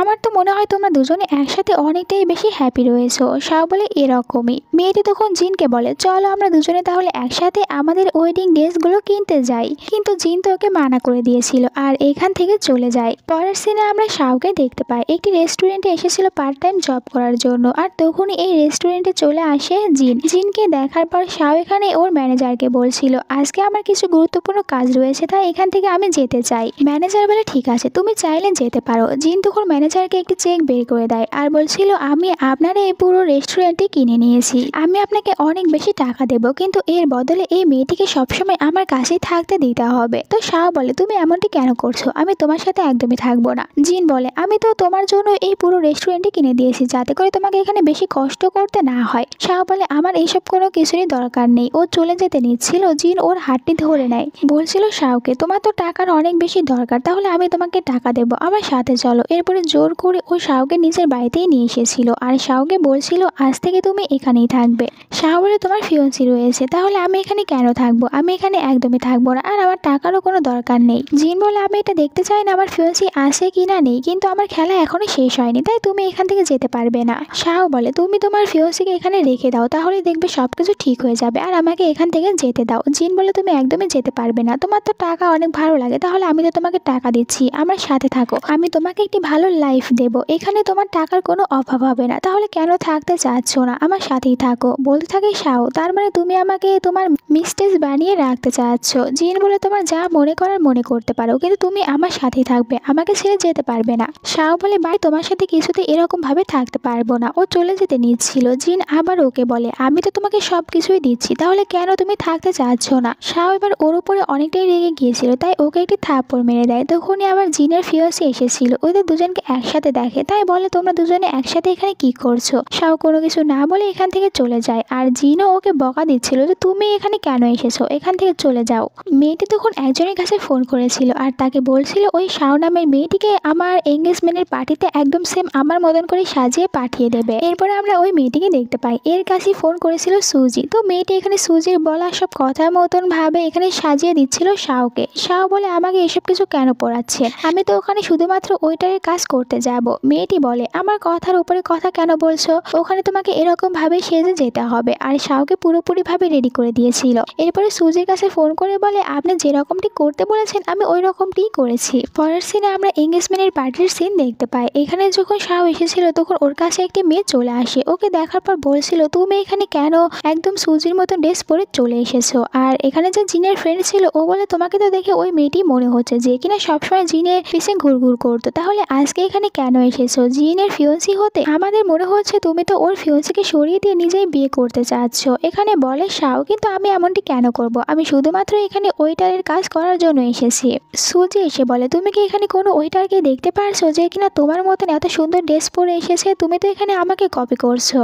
আমার তো মনে হয় তোমরা দুজনে একসাথে অনেকটাই বেশি হ্যাপি রয়েছো। শাও বলে, এরকমই। মেয়েটি তখন জিনকে বলে, চলো আমরা দুজনে তাহলে একসাথে আমাদের ওয়েডিং ড্রেসগুলো কিনতে যাই, কিন্তু জিন তো ওকে মানা করে দিয়েছিল আর এখান থেকে চলে যায়। পরের সিনে আমরা শাওকে দেখতে পাই, একটি রেস্টুরেন্টে এসেছিল পার্ট টাইম জব করার জন্য, আর তখনই এই রেস্টুরেন্টে চলে আসে জিন। জিনকে দেখার পর শাও এখানে ওর ম্যানেজারকে বলছিল, আজকে আমার কিছু গুরুত্বপূর্ণ কাজ রয়েছে, তাই এখান থেকে আমি যেতে চাই। ম্যানেজার বলে, ঠিক আছে, তুমি চাইলে যেতে পারো। জিন তখন ম্যানেজারকে একটি চেক বের করে দেয় আর বলছিল, আমি আপনার এই পুরো রেস্টুরেন্টটি কিনে নিয়েছি, আমি আপনাকে অনেক বেশি টাকা দেব, কিন্তু এর বদলে এই মেয়েটিকে সবসময় আমার কাছেই থাকতে দিতে হবে। তো শাও বলে, তুমি এমনটি কেন করছো, আমি তোমার সাথে একদমই থাকবো না। জিন বলে, আমি তো তোমার জন্য এই পুরো রেস্টুরেন্টটি কিনে দিয়েছি যাতে করে তোমাকে এখানে বেশি কষ্ট করতে না হয়। শাও বলে, আমার এইসব কোনো কিছুরই দরকার নেই। ও চলে যেতে নিচ্ছিল, জিন ওর হাতটি ধরে নেয়, বলছিল শাওকে, তোমার তো টাকার অনেক বেশি দরকার, তাহলে আমি তোমাকে টাকা দেবো, আমার সাথে চলো। এরপরে জোর করে ও শাওকে নিজের বাড়িতেই নিয়ে এসেছিল আর শাওকে বলছিল, আজ থেকে তুমি এখানেই থাকবে। শাও বলে, তোমার ফিয়ন্সি রয়েছে, তাহলে আমি এখানে কেন থাকবো, আমি এখানে একদমই থাকবো না, আর আমার টাকারও কোনো দরকার নেই। জিন বলে, আমি এটা দেখতে চাই না আমার ফিয়ন্সি আছে কি না নেই, কিন্তু আমার খেলা এখনো শেষ হয়নি, তাই তুমি এখান থেকে যেতে পারবে না। শাও বলে, তুমি তোমার ফিয়ন্সিকে এখানে রেখে দাও, তাহলে দেখবে সবকিছু ঠিক হয়ে যাবে, আর আমাকে এখান থেকে যেতে দাও। জিন বলে, তুমি একদমই যেতে পারবে না, তোমার তো টাকা অনেক ভালো লাগে, তাহলে আমি তো তোমাকে টাকা দিচ্ছি, আমার সাথে থাকো, আমি তোমাকে একটি ভালো লাইফ দেব, এখানে তোমার টাকার কোনো অভাব হবে না, তাহলে কেন থাকতে চাচ্ছ না, আমার সাথেই থাকো। বলতে থাকে শাও, তার মানে তুমি আমাকে তোমার মিস্টেস বানিয়ে রাখতে চাচ্ছ। জিন বলে, তোমার যা মনে করার মনে করতে পারো, কিন্তু তুমি আমার সাথেই থাকবে, আমাকে ছেড়ে যেতে পারবে না। শাও বলে, ভাই তোমার সাথে কিছুতে এরকম ভাবে থাকতে পারবো না। ও চলে যেতে নিচ্ছিল, জিন আবার ওকে বলে, আমি তো তোমাকে সবকিছুই দিচ্ছি, তাহলে কেন তুমি থাকতে চাচ্ছ না। শাও এবার ওর উপরে অনেকটাই রেগে গিয়েছিল, তাই ওকে একটি থাপ্পড় মেরে দেয়। তখনই আবার জিনের ফিয়ন্সি এসেছিল, ওদের দুজনকে একসাথে দেখে, তাই বলে, তোমরা দুজনে একসাথে এখানে কি করছো। শাও কোনো কিছু না বলে এখান থেকে চলে যায়, আর জিনও ওকে বকা দিচ্ছিল যে তুমি এখানে কেন এসেছো, এখান থেকে চলে যাও। মেয়েটি তখন একজনের কাছে ফোন করেছিল আর তাকে বলছিল ওই শাও নামের মেয়েটিকে আমার এঙ্গেজমেন্টের পার্টিতে একদম সেম আমার মতন করে সাজিয়ে পাঠিয়ে দেবে। এরপরে আমরা ওই মেয়েটিকে দেখতে পাই, এর কাছে ফোন করেছিল সুজি। তো মেয়েটি এখানে সুজির বলা সব কথার মতন ভাবে এখানে সাজিয়ে দিচ্ছিল শাওকে। শাও বলে, আমাকে এসব কিছু কেন পড়াচ্ছে, আমি তো ওখানে শুধুমাত্র ওইটারের কাজ করতে যাব। মেয়েটি বলে, আমার কথার উপরে কথা কেন বলছো, ওখানে তোমাকে এরকম ভাবে সেজে যেতে হবে। আর শাওকে পুরোপুরি ভাবে রেডি করে দিয়েছিল। এরপরে সুজির কাছে ফোন করে বলে, আপনি যেরকমটি করতে বলেছেন আমি ওই রকমটিই করেছি। পরের সিনে আমরা এঙ্গেজমেন্টের পার্টির সিন দেখতে পাই। এখানে যখন শাও এসেছিল তখন ওর কাছে একটি মেয়ে চলে আসে, ওকে দেখার পর বলছিল, তুমি এখানে কেন একদম সুজির মতো ড্রেস পরে চলে এসেছো? আর এখানে যে জিনের ফ্রেন্ড ছিল ও বলে তোমাকে তো দেখে ওই মেয়েটি মনে হচ্ছে যে কিনা সবসময় জিনের পিছে ঘুরঘুর করতো, তাহলে আজকে এখানে কেন এসেছো? জিনের ফিয়ন্সি হতে? আমাদের মনে হচ্ছে তুমি তো ওর ফিয়ন্সিকে সরিয়ে দিয়ে নিজেই বিয়ে করতে চাচ্ছ। এখানে বলে শাও, কিন্তু আমি এমনটি কেন করব? আমি শুধুমাত্র এখানে ওয়েটারের কাজ করার জন্য এসেছি। সুজি এসে বলে তুমি কি এখানে কোনো ওয়েটারকে দেখতে পারছো যে কিনা তোমার মতন এত সুন্দর ড্রেস পরে এসেছে? তুমি তো এখানে আমাকে কপি করছো।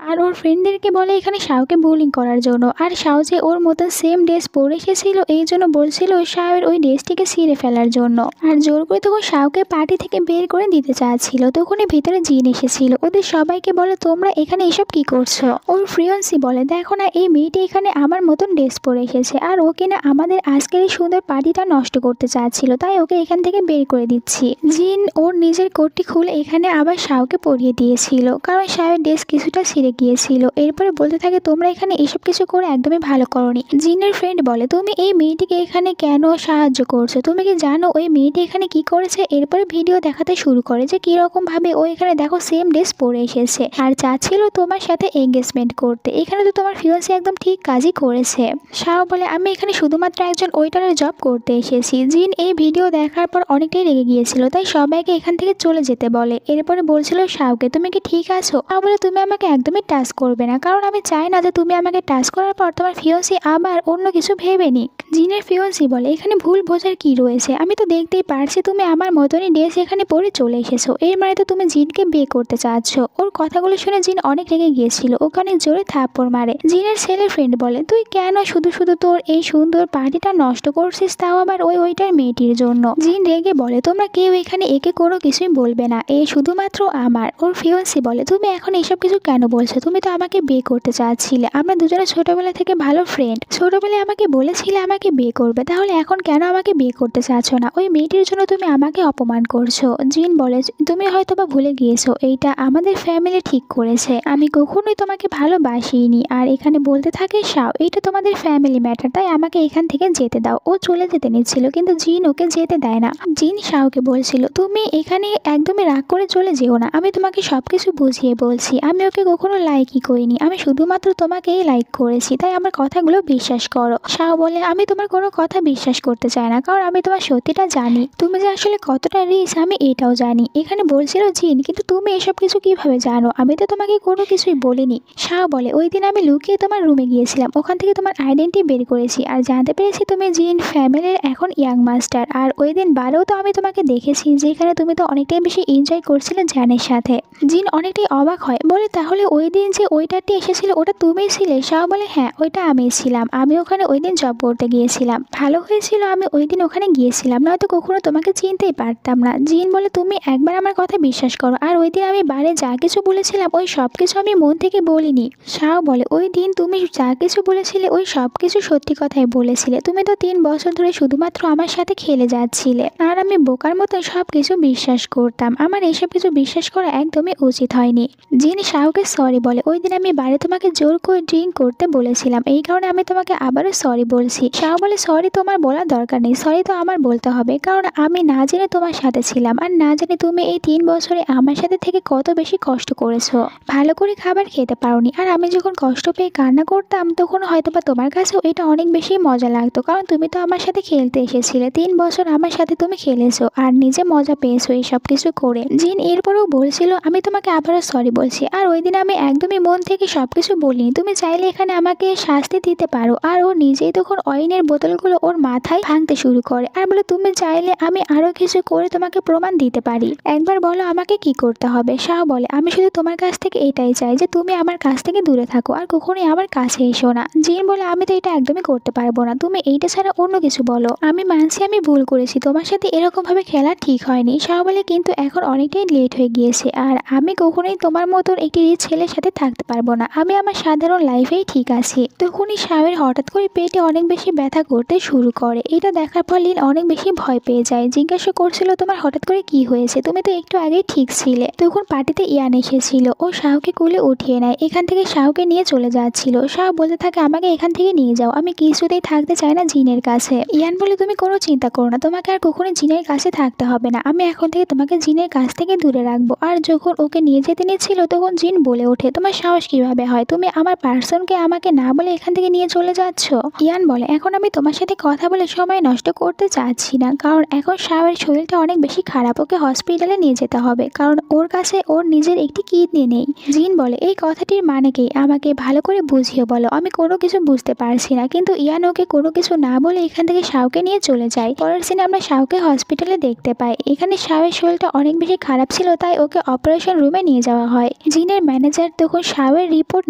আর ওর ফ্রেন্ডদেরকে বলে এখানে শাওকে বুলিং করার জন্য। আর শাও যে ওর মতো সেম ড্রেস পরে এসেছিল এই জন্য বলছিল শাওয়ের ওই ড্রেসটিকে ছিঁড়ে ফেলার জন্য। আর জোর করে তখন শাওকে পার্টি থেকে বের করে দিতে চাচ্ছিল। তখনই ভিতরে জিন এসেছিল। ওদের সবাইকে বলে তোমরা এখানে এসব কি করছো? ওর ফ্রিয়ন্সি বলে দেখো না, এই মেয়েটি এখানে আমার মতন ড্রেস পরে এসেছে আর ও কিনা আমাদের আজকের এই সুন্দর পার্টিটা নষ্ট করতে চাচ্ছিল, তাই ওকে এখান থেকে বের করে দিচ্ছি। জিন ওর নিজের কোটটি খুলে এখানে আবার শাওকে পরিয়ে দিয়েছিল, কারণ শাওয়ের ড্রেস কিছুটা ছিঁড়ে গিয়েছিল। এরপরে বলতে থাকে তোমরা এখানে এসব কিছু করে একদমই ভালো করনি। জিনের ফ্রেন্ড বলে তুমি এই মেয়েটিকে এখানে কেন সাহায্য করছো? তুমি কি জানো ওই মেয়েটি এখানে কি করেছে? এরপরে ভিডিও দেখাতে শুরু করে যে কিরকম ভাবে ও এখানে দেখো সেম ড্রেস পরে এসেছে আর চাচ্ছিল তোমার সাথে এঙ্গেজমেন্ট করতে। এখানে তো তোমার ফিয়ন্সি একদম ঠিক কাজই করেছে। শাও বলে আমি এখানে শুধুমাত্র একজন ওয়েটারের জব করতে এসেছি। জিন এই ভিডিও দেখার পর অনেকটাই রেগে গিয়েছিল, তাই সবাইকে এখান থেকে চলে যেতে বলে। এরপরে বলছিল শাওকে তুমি কি ঠিক আছো? শাও বলে তুমি আমাকে একদমই টাচ করবে না, কারণ আমি চাই না যে তুমি আমাকে টাচ করার পর তোমার ফিয়ন্সি আবার অন্য কিছু ভেবে নিক। জিনের ফিয়ন্সি বলে এখানে ভুল বোঝার কি রয়েছে? আমি তো দেখতেই পারছি তুমি আমার মতনই ড্রেস এখানে পরে চলে এসেছো, এর মানে তো তুমি জিনকে বিয়ে করতে চাচ্ছ। ওর কথাগুলো শুনে জিন অনেক রেগে গিয়েছিল, ওকে অনেক জোরে থাপ্পড় মারে। জিনের ছেলের ফ্রেন্ড বলে তুই কেন শুধু শুধু তোর এই সুন্দর পার্টিটা নষ্ট করছিস, তাও আবার ওইটার মেয়েটির জন্য। জিন রেগে বলে তোমরা কেউ এখানে একে কোনো কিছুই বলবে না, এ শুধুমাত্র আমার। ওর ফিয়ন্সি বলে তুমি এখন এসব কিছু কেন বলছো? তুমি তো আমাকে বিয়ে করতে চাচ্ছিলে, আমরা দুজনে ছোটবেলা থেকে ভালো ফ্রেন্ড। ছোটবেলায় আমাকে বলেছিলে আমাকে বিয়ে করবে, তাহলে এখন কেন আমাকে বিয়ে করতে চাচ্ছ না? ওই মেয়েটির জন্য তুমি আমাকে অপমান করছো। জিন বলে তুমি হয়তো বা ভুলে গিয়েছো এইটা আমাদের ফ্যামিলি ঠিক করেছে, আমি কখনোই তোমাকে ভালোবাসিনি। আর এখানে বলতে থাকে শাও এইটা তোমাদের ফ্যামিলি ম্যাটার, তাই আমাকে এখান থেকে যেতে দাও। ও চলে যেতে নিচ্ছিল কিন্তু জিন ওকে যেতে দেয় না। জিন শাওকে বলছিল তুমি এখানে একদমই রাগ করে চলে যেও না, আমি তোমাকে সবকিছু বুঝিয়ে বলছি। আমি ওকে কখনো লাইকই করিনি, আমি শুধুমাত্র তোমাকেই লাইক করেছি, তাই আমার কথাগুলো বিশ্বাস করো। শাও বলে আমি তোমার কোনো কথা বিশ্বাস করতে চাই না, কারণ আমি তোমার সত্যিটা জানি, তুমি যে আসলে কতটা রিচ আমি এটাও জানি। এখানে বলছিল জিন কিন্তু তুমি এসব কিছু কিভাবে জানো? আমি তো তোমাকে কোনো কিছুই বলিনি। শাও বলে ওই দিন আমি লুকিয়ে তোমার রুমে গিয়েছিলাম, ওখান থেকে তোমার আইডেন্টি বের করেছি আর জানতে পেরেছি তুমি জিন ফ্যামিলির এখন ইয়াং মাস্টার। আর ওই দিন বারেও তো আমি তোমাকে দেখেছি, যেখানে তুমি তো অনেকটাই বেশি এনজয় করছিলে জানের সাথে। জিন অনেকটাই অবাক হয়, বলে তাহলে ওই দিন যে ওয়েটারটি এসেছিল ওটা তুমিই ছিলে? শাও বলে হ্যাঁ ওইটা আমিই ছিলাম, আমি ওখানে ওই দিন জব করতে গিয়েছিলাম, ভালো হয়েছিল আমি ওই দিন ওখানে গিয়েছিলাম, নয়তো কখনো তোমাকে চিনতেই পারতাম না। জিন বলে তুমি একবার আমার কথা বিশ্বাস করো, আর ওই দিন আমি বারে যা কিছু বলেছিলাম ওই সব কিছু আমি মন থেকে বলিনি। শাও বলে ওই দিন তুমি যা কিছু বলেছিলে ওই সব কিছু সত্যি কথাই বলেছিলে, তুমি তো 3 বছর ধরে শুধুমাত্র আমার সাথে খেলে যাচ্ছিলে আর আমি বোকার মতো সব কিছু বিশ্বাস করতাম, আমার এইসব কিছু বিশ্বাস করা একদমই উচিত হয়নি। জিন শাওকে সরি বলে ওই দিন আমি বারে তোমাকে জোর করে ড্রিঙ্ক করতে বলেছিলাম, এই কারণে আমি তোমাকে আবারও সরি বলছি। শাও বলে সরি তোমার বলার দরকার নেই, সরি তো আমার বলতে হবে, কারণ আমি না জেনে তোমার সাথে ছিলাম আর না জানি তুমি এই 3 বছরে আমার সাথে থেকে কত বেশি কষ্ট করেছো, ভালো করে খাবার খেতে পারোনি। আর আমি যখন কষ্ট পেয়ে কান্না করতাম তখন হয়তোবা তোমার কাছেও এটা অনেক বেশি মজা লাগতো, কারণ তুমি তো আমার সাথে খেলতে এসেছিলে, 3 বছর আমার সাথে তুমি খেলেছো আর নিজে মজা পেয়েছো এই সব কিছু করে। জিন এরপরেও বলছিল আমি তোমাকে আবারও সরি বলছি, আর ওই দিন আমি একদমই মন থেকে সবকিছু বলিনি, তুমি চাইলে এখানে আমাকে শাস্তি দিতে পারো। আর ও নিজেই তখন ওয়াইনের বোতলগুলো ওর মাথায় ভাঙতে শুরু করে আর বলে তুমি চাইলে আমি আরো কিছু করে তোমাকে প্রমাণ দিতে পারি, একবার বলো আমাকে কি করতে হবে। শাও বলে আমি শুধু তোমার কাছ থেকে এটাই চাই যে তুমি আমার কাছ থেকে দূরে থাকো আর কখনোই আমার কাছে এসো না। জিন বলে আমি তো এটা একদমই করতে পারবো না, তুমি এইটা ছাড়া অন্য কিছু বলো। আমি মানছি আমি ভুল করেছি, তোমার সাথে এরকম ভাবে খেলা ঠিক হয়নি। শাও বলে কিন্তু এখন অনেকটাই লেট হয়ে গিয়েছে আর আমি কখনোই তোমার মতন একটি রিচ ছেলের সাথে থাকতে পারবো না, আমি আমার সাধারণ লাইফেই ঠিক আছি। তখনই শাওয়ের হঠাৎ করে পেটে অনেক বেশি ব্যথা করতে শুরু করে, এটা দেখার পর লিন অনেক বেশি ভয় পেয়ে যায়, জিজ্ঞাসা করছিল তোমার হঠাৎ করে কি হয়েছে, তুমি তো একটু আগেই ঠিক ছিলে। তখন পার্টিতে ইয়ান এসেছিল, ও শাওকে কোলে উঠিয়ে নেয়, এখান থেকে শাওকে নিয়ে চলে যাচ্ছিল। শাও বলতে থাকে আমাকে এখান থেকে নিয়ে যাও, আমি কিছুতেই থাকতে চাই না জিনের কাছে। ইয়ান বলে তুমি কোনো চিন্তা করো না, তোমাকে আর কখনো জিনের কাছে থাকতে হবে না, আমি এখন থেকে তোমাকে জিনের কাছ থেকে দূরে রাখবো। আর যখন ওকে নিয়ে যেতে নিচ্ছিল তখন জিন বলে ওঠে ওঠে, তোমার সাহস কিভাবে হয়? তুমি আমার পার্সনকে আমাকে না বলে এখান থেকে নিয়ে চলে যাচ্ছ। ইয়ান বলে, এখন আমি তোমার সাথে কথা বলে সময় নষ্ট করতে চাচ্ছি না, কারণ এখন শাওয়ের শরীরটা অনেক বেশি খারাপ, ওকে হসপিটালে নিয়ে যেতে হবে, কারণ ওর কাছে ওর নিজের একটি কিডনি নেই। জিন বলে, এই কথাটির মানে কি? আমাকে ভালো করে বুঝিয়ে বলো, আমি কোনো কিছু বুঝতে পারছি না। কিন্তু ইয়ান ওকে কোনো কিছু না বলে এখান থেকে শাওকে নিয়ে চলে যায়। পরের সিনে আমরা শাওকে হসপিটালে দেখতে পাই। এখানে শাওয়ের শরীরটা অনেক বেশি খারাপ ছিল, তাই ওকে অপারেশন রুমে নিয়ে যাওয়া হয়। জিনের ম্যানেজার তখন শাওয়ের রিপোর্ট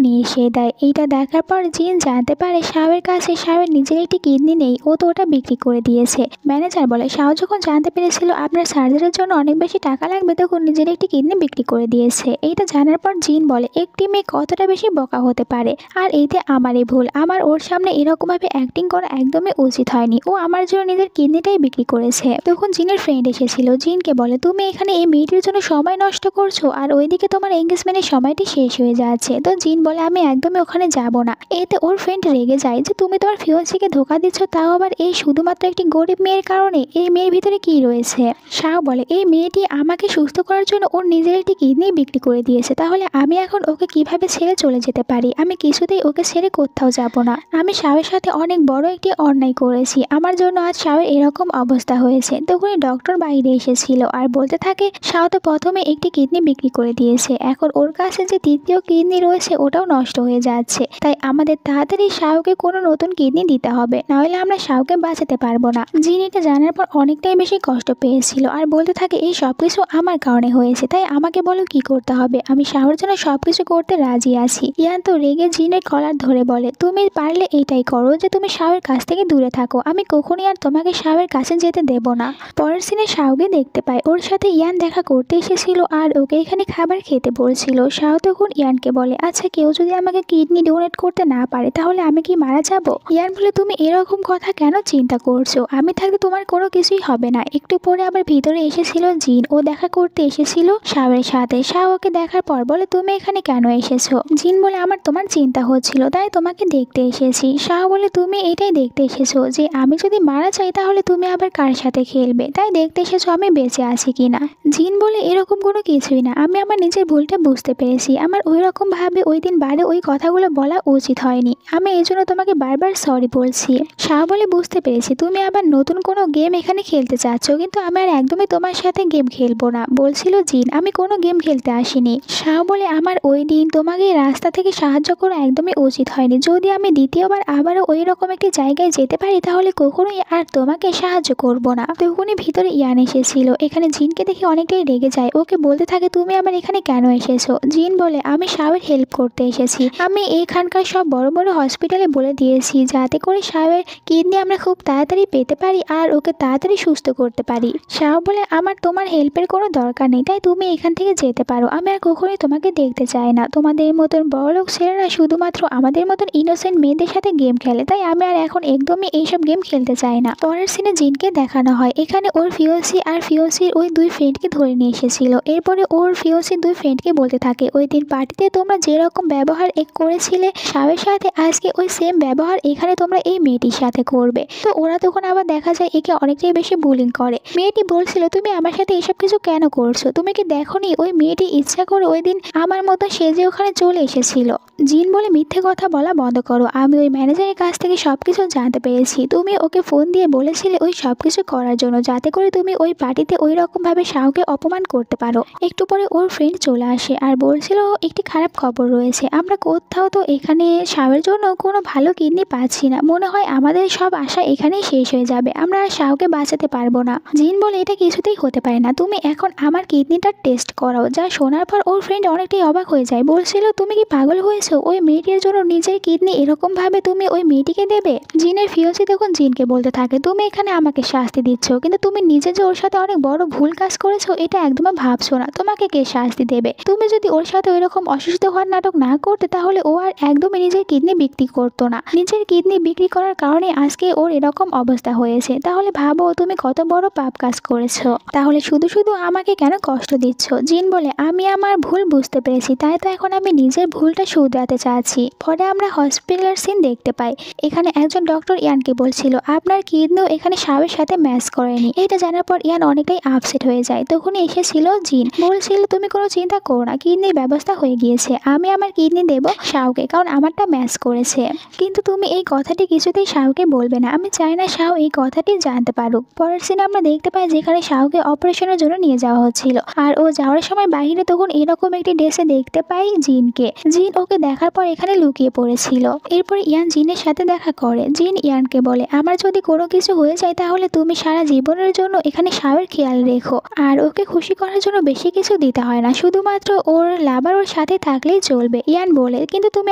নিয়ে এসে দেয়। এইটা দেখার পর জিন জানতে পারে শাওয়ের কাছে শাওয়ের নিজের একটি কিডনি নেই, ও তো ওটা বিক্রি করে দিয়েছে। ম্যানেজার বলে, শাও যখন জানতে পেরেছিল আপনার সার্জারির জন্য অনেক বেশি টাকা লাগবে, তখন নিজের একটি কিডনি বিক্রি করে দিয়েছে। এইটা জানার পর জিন বলে, একটি মেয়ে কতটা বেশি বোকা হতে পারে, আর এইতে আমারই ভুল। আমার ওর সামনে এরকমভাবে অ্যাক্টিং করা একদমই উচিত হয়নি। ও আমার জন্য নিজের কিডনিটাই বিক্রি করেছে। তখন জিনের ফ্রেন্ড এসেছিল, জিনকে বলে, তুমি এখানে এই মেয়েটির জন্য সময় নষ্ট করছো, আর ওইদিকে তোমার এঙ্গেজমেন্টের সময়টি শেষ হয়ে যাচ্ছে। তো জিন বলে, আমি একদমই ওখানে যাব না। এতে ওর ফ্রেন্ড রেগে যায় যে তুমি তোমার ফিয়ন্সিকে ধোকা দিচ্ছ, তাও আবার এই শুধুমাত্র একটি গরিব মেয়ের কারণে। এই মেয়ের ভিতরে কি রয়েছে? শাও বলে, এই মেয়েটি আমাকে সুস্থ করার জন্য ওর নিজের একটি কিডনি বিক্রি করে দিয়েছে, তাহলে আমি এখন ওকে কিভাবে ছেড়ে চলে যেতে পারি? আমি কিছুতেই ওকে ছেড়ে কোথাও যাব না। আমি শাওয়ের সাথে অনেক বড় একটি অন্যায় করেছি, আমার জন্য আজ শাওয়ের এরকম অবস্থা হয়েছে। তখনই ডক্টর বাইরে এসেছিল আর বলতে থাকে, শাও তো প্রথমে একটি কিডনি বিক্রি করে দিয়েছে, এখন ওর কাছে যে তৃতীয় কিডনি রয়েছে ওটাও নষ্ট হয়ে যাচ্ছে, তাই আমাদের তাড়াতাড়ি শাওকে কোনো নতুন কিডনি দিতে হবে, নাহলে আমরা শাওকে বাঁচাতে পারবো না। জিনিটা জানার পর অনেকটাই বেশি কষ্ট পেয়েছিল আর বলতে থাকে, এই সবকিছু আমার কারণে হয়েছে, তাই আমাকে বলো কি করতে হবে, আমি শাওর জন্য সবকিছু করতে রাজি আছি। ইয়ান তো রেগে জিনের কলার ধরে বলে, তুমি পারলে এটাই করো যে তুমি শাওয়ের কাছ থেকে দূরে থাকো, আমি কখনই আর তোমাকে শাওয়ের কাছে যেতে দেব না। পরের সিনে শাওকে দেখতে পায়, ওর সাথে ইয়ান দেখা করতে এসেছিল আর ওকে এখানে খাবার খেতে বলছিল। শাও তখন ইয়ানকে বলে, আচ্ছা কেউ যদি আমাকে কিডনি ডোনেট করতে না পারে তাহলে আমি কি মারা যাব? ইয়ান বলে, তুমি এরকম কথা কেন চিন্তা করছো? আমি থাকতে তোমার কোনো কিছুই হবে না। একটু পরে আবার ভিতরে এসেছিল জিন, ও দেখা করতে এসেছিল শাওয়ের সাথে। শাও ওকে দেখার পর বলে, তুমি এখানে কেন এসেছো? জিন বলে, আমার তোমার চিন্তা হচ্ছিল, তাই তোমাকে দেখতে এসেছি। শাও বলে, তুমি এটাই দেখতে এসেছো যে আমি যদি মারা যাই তাহলে তুমি আবার কার সাথে খেলবে, তাই দেখতে এসেছো আমি বেঁচে আছি কিনা? জিন বলে, এরকম কোনো কিছুই না, আমি আমার নিজের ভুলটা বুঝতে পেরেছি, আমার ওই রকম ভাবে ওই দিন বারে ওই কথাগুলো বলা উচিত হয়নি, আমি এই জন্য তোমাকে বারবার সরি বলছি। শাহ বলে, বুঝতে পেরেছি, তুমি আবার নতুন কোনো গেম এখানে খেলতে চাচ্ছ, কিন্তু আমি আর একদমই তোমার সাথে গেম খেলবো না, বলছিল জিন। আমি কোনো গেম খেলতে আসিনি। শাহ বলে, আমার ওই দিন তোমাকে এই রাস্তা থেকে সাহায্য করা একদমই উচিত হয়নি, যদি আমি দ্বিতীয়বার আবারও ওই রকম একটি জায়গায় যেতে পারি তাহলে কখনোই আর তোমাকে সাহায্য করব না। তখনই ভিতরে ইয়ান এসেছিল, এখানে জিনকে দেখে অনেকটাই রেগে যায়, ওকে বলতে থাকে, তুমি আবার এখানে কেন এসেছো? জিন বলে, আমি শাওয়ের হেল্প করতে এসেছি, আমি এখানকার সব বড় বড় হসপিটালে বলে দিয়েছি যাতে করে শাওয়ের কিডনি আমরা খুব তাড়াতাড়ি পেতে পারি আর ওকে তাড়াতাড়ি সুস্থ করতে পারি। শাও বলে, আমার তোমার হেল্পের কোনো দরকার নেই, তাই তুমি এখান থেকে যেতে পারো, আমি আর কখনোই তোমাকে দেখতে চাই না। তোমাদের মতন বড়লোক ছেলেরা শুধুমাত্র আমাদের মতন ইনোসেন্ট মেয়েদের সাথে গেম খেলে, তাই আমি আর এখন একদমই এইসব গেম খেলতে চাই না। পরের সিনে জিনকে দেখানো হয়, এখানে ওর ফিয়ন্সি আর ফিয়ন্সির ওই দুই ফ্রেন্ডকে ধরে নিয়ে এসেছিল। এরপরে ওর ফিয়ন্সির দুই ফ্রেন্ডকে বলতে থাকে, ওই দিন পার্টিতে তোমরা যেরকম ব্যবহার করেছিলে শাওয়ের সাথে, আজকে ওই সেম ব্যবহার এখানে তোমরা এই মেয়েটির সাথে করবে। তো ওরা তখন আবার দেখা যায় একে অনেকটাই বেশি বুলিং করে। মেয়েটি বলছিল, তুমি আমার সাথে এসব কিছু কেন করছো? তুমি কি দেখোনি ওই মেয়েটি ইচ্ছা করে ওই দিন আমার মতো সেজে ওখানে চলে এসেছিল? জিন বলে, মিথ্যে কথা বলা বন্ধ করো, আমি ওই ম্যানেজারের কাছ থেকে সবকিছু জানতে পেরেছি, তুমি ওকে ফোন দিয়ে বলেছিলে ওই সবকিছু করার জন্য যাতে করে তুমি ওই পার্টিতে ওই রকম ভাবে শাওকে অপমান করতে পারো। একটু পরে ওর ফ্রেন্ড চলে আসে আর বলছিল, একটি খারাপ খবর রয়েছে, আমরা কোথাও তো এখানে শাওয়ের জন্য কোনো ভালো কিডনি পাচ্ছি না, মনে হয় আমাদের সব আশা এখানেই শেষ হয়ে যাবে, আমরা আর শাওকে বাঁচাতে পারবো না। জিন বলে, এটা কিছুতেই হতে পারে না, তুমি এখন আমার কিডনিটা টেস্ট করাও। যা শোনার পর ওর ফ্রেন্ড অনেকটাই অবাক হয়ে যায়, বলছিল, তুমি কি পাগল হয়েছো? ওই মেয়েটির জন্য নিজের কিডনি এরকম ভাবে তুমি ওই মেয়েটিকে দেবে? জিনের ফিয়ন্সি তখন জিনকে বলতে থাকে, তুমি এখানে আমাকে শাস্তি দিচ্ছ, কিন্তু তুমি নিজে যে ওর সাথে অনেক বড় ভুল কাজ করেছো এটা একদমই ভাবছো না, তোমাকে কে শাস্তি দেবে? তুমি যদি ওর সাথে ওই রকম অসুস্থ হওয়ার নাটক না করতে তাহলে ও আর একদমই নিজের কিডনি বিক্রি করতো না, নিজের কিডনি বিক্রি করার কারণে আজকে ওর এরকম অবস্থা হয়েছে, তাহলে ভাবো তুমি কত বড় পাপ কাজ করেছো, তাহলে শুধু শুধু আমাকে কেন কষ্ট দিচ্ছ? জিন বলে, আমি আমার ভুল বুঝতে পেরেছি, তাই তো এখন আমি নিজের ভুলটা শুধরাতে চাচ্ছি। পরে আমরা হসপিটালের সিন দেখতে পাই, এখানে একজন ডক্টর ইয়ানকে বলছিল, আপনার কিডনিও এখানে শাওয়ের সাথে ম্যাচ করেনি। এটা জানার পর ইয়ান অনেকটাই আপসেট হয়ে যায়। তখনই এসেছিল জিন, বলছিল, তুমি কোনো চিন্তা করো না, কিডনির ব্যবস্থা হয়ে গিয়েছে, আমি আমার কিডনি দেব শাওকে, কারণ আমারটা ম্যাচ করেছে। কিন্তু তুমি এই কথাটি কিছুতেই শাওকে বলবে না, আমি চাই না শাও এই কথাটি জানতে পারুক। পরের সিনে আমরা দেখতে পাই যেখানে শাওকে অপারেশনের জন্য নিয়ে যাওয়া হচ্ছিল, আর ও যাওয়ার সময় বাইরে তখন এরকম একটি ড্রেসে দেখতে পাই জিনকে। জিন ওকে দেখার পর এখানে লুকিয়ে পড়েছিল। এরপর ইয়ান জিনের সাথে দেখা করে। জিন ইয়ানকে বলে, আমার যদি কোনো কিছু হয়ে যায় তাহলে তুমি সারা জীবনের জন্য এখানে শাওয়ের খেয়াল রেখো, আর ওকে খুশি করার জন্য বেশি কিছু দিতে হয় না, শুধুমাত্র ওর লাভার ওর সাথে থাকলেই চলবে। ইয়ান বলে, কিন্তু তুমি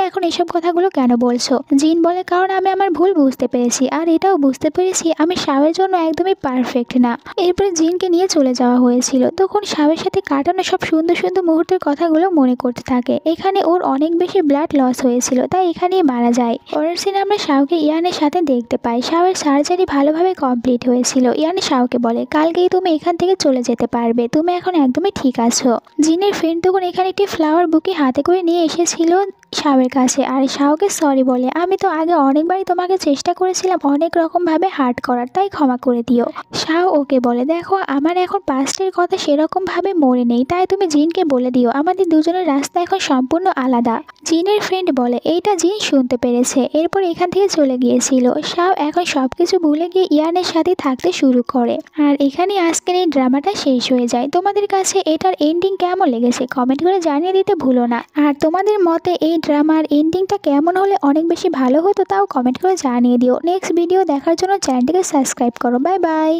এখন এসব কথাগুলো কেন বলছো? জিন বলে, কারণ আমি আমার ভুল বুঝতে পেরেছি, আর এটাও বুঝতে পেরেছি আমি শাওয়ের জন্য একদমই পারফেক্ট না। এরপরে জিনকে নিয়ে চলে যাওয়া হয়েছিল। তখন শাওয়ের সাথে কাটানো সব সুন্দর সুন্দর মুহূর্তের কথাগুলো মনে করতে থাকে। এখানে ওর অনেক বেশি ব্লাড লস হয়েছিল, তাই এখানেই মারা যায়। পরের সিনে আমরা শাওকে ইয়ানের সাথে দেখতে পাই। শাওয়ের সার্জারি ভালোভাবে কমপ্লিট হয়েছিল। ইয়ান শাওকে বলে, কালকেই তুমি এখান থেকে চলে যেতে পারবে, তুমি এখন একদমই ঠিক আছো। জিনের ফ্রেন্ড তখন এখানে একটি ফ্লাওয়ার বুকে হাতে করে নিয়ে এসেছিল শাওয়ের কাছে, আর শাওকে সরি বলে, আমি তো আগে অনেকবারই তোমাকে চেষ্টা করেছিলাম অনেক রকমভাবে হার্ট করার, তাই ক্ষমা করে দিও। শাও ওকে বলে, দেখো আমার এখন পাস্টের কথা সেরকমভাবে মনে নেই, তাই তুমি জিনকে বলে দিও আমাদের দুজনের রাস্তা এখন সম্পূর্ণ আলাদা। জিনের ফ্রেন্ড বলে, এইটা জিন শুনতে পেরেছে। এরপর এখান থেকে চলে গিয়েছিল। শাও এখন সবকিছু ভুলে গিয়ে ইয়ানের সাথে থাকতে শুরু করে। আর এখানে আজকের এই ড্রামাটা শেষ হয়ে যায়। তোমাদের কাছে এটার এন্ডিং কেমন লেগেছে কমেন্ট করে জানিয়ে দিতে ভুলো না। আর তোমাদের মতে এই ড্রামার এন্ডিংটা কেমন হলে অনেক বেশি ভালো হতো তাও কমেন্ট করে জানিয়ে দিও। নেক্সট ভিডিও দেখার জন্য চ্যানেলটিকে সাবস্ক্রাইব করো। Bye bye.